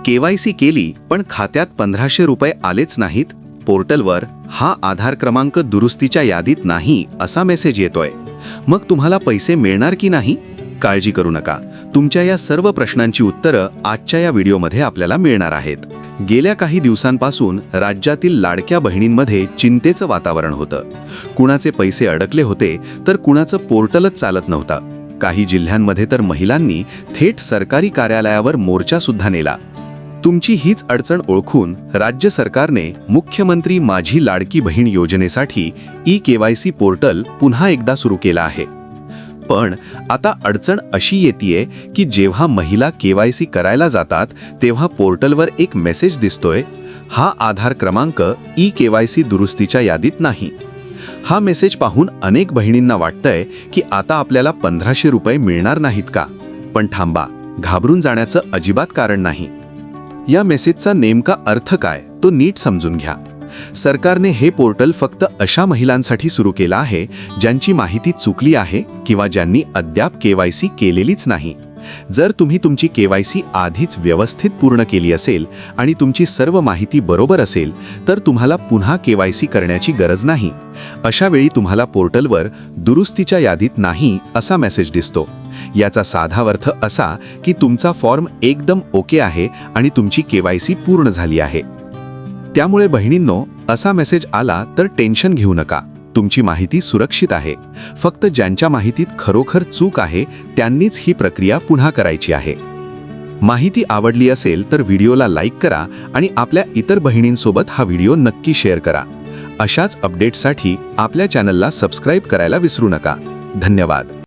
KYC केली पण खात्यात 1500 रुपये आलेच नाहीत, पोर्टलवर हा आधार क्रमांक दुरुस्तीच्या यादीत नाही असा मेसेज येतोय. मग तुम्हाला पैसे मिळणार की नाही? काळजी करू नका, तुमच्या या सर्व प्रश्नांची उत्तरं आजच्या या व्हिडिओमध्ये आपल्याला मिळणार आहेत. गेल्या काही दिवसांपासून राज्यातील लाडक्या बहिणींमध्ये चिंतेचं वातावरण होतं. कुणाचे पैसे अडकले होते तर कुणाचं पोर्टलच चालत नव्हतं. काही जिल्ह्यांमध्ये तर महिलांनी थेट सरकारी कार्यालयावर मोर्चा सुद्धा नेला. तुमची हीच अडचण ओळखून राज्य सरकारने मुख्यमंत्री माझी लाडकी बहीण योजनेसाठी KYC पोर्टल पुन्हा एकदा सुरू केलं आहे. पण आता अडचण अशी येतेय की जेव्हा महिला KYC करायला जातात तेव्हा पोर्टलवर एक मेसेज दिसतोय, हा आधार क्रमांक KYC दुरुस्तीच्या यादीत नाही. हा मेसेज पाहून अनेक बहिणींना वाटतंय की आता आपल्याला 1500 रुपये मिळणार नाहीत का? पण थांबा, घाबरून जाण्याचं अजिबात कारण नाही. या मेसेजचा नेमका अर्थ काय तो नीट समजून घ्या. सरकारने हे पोर्टल फक्त अशा महिलांसाठी सुरू केलं आहे ज्यांची माहिती चुकली आहे किंवा ज्यांनी अद्याप KYC केलेलीच नाही. जर तुम्ही तुमची KYC आधीच व्यवस्थित पूर्ण केली असेल आणि तुमची सर्व माहिती बरोबर असेल तर तुम्हाला पुन्हा KYC करण्याची गरज नाही. अशा वेळी तुम्हाला पोर्टलवर दुरुस्तीच्या यादीत नाही असा मेसेज दिसतो. याचा साधा अर्थ असा की तुमचा फॉर्म एकदम ओके आहे आणि तुमची KYC पूर्ण झाली आहे. त्यामुळे बहिणींनो, असा मेसेज आला तर टेन्शन घेऊ नका. तुमची माहिती सुरक्षित आहे. फक्त ज्यांच्या माहितीत खरोखर चूक आहे त्यांनीच ही प्रक्रिया पुन्हा करायची आहे. माहिती आवडली असेल तर व्हिडिओला लाईक करा आणि आपल्या इतर बहिणींसोबत हा व्हिडिओ नक्की शेअर करा. अशाच अपडेट्ससाठी आपल्या चॅनलला सबस्क्राईब करायला विसरू नका. धन्यवाद.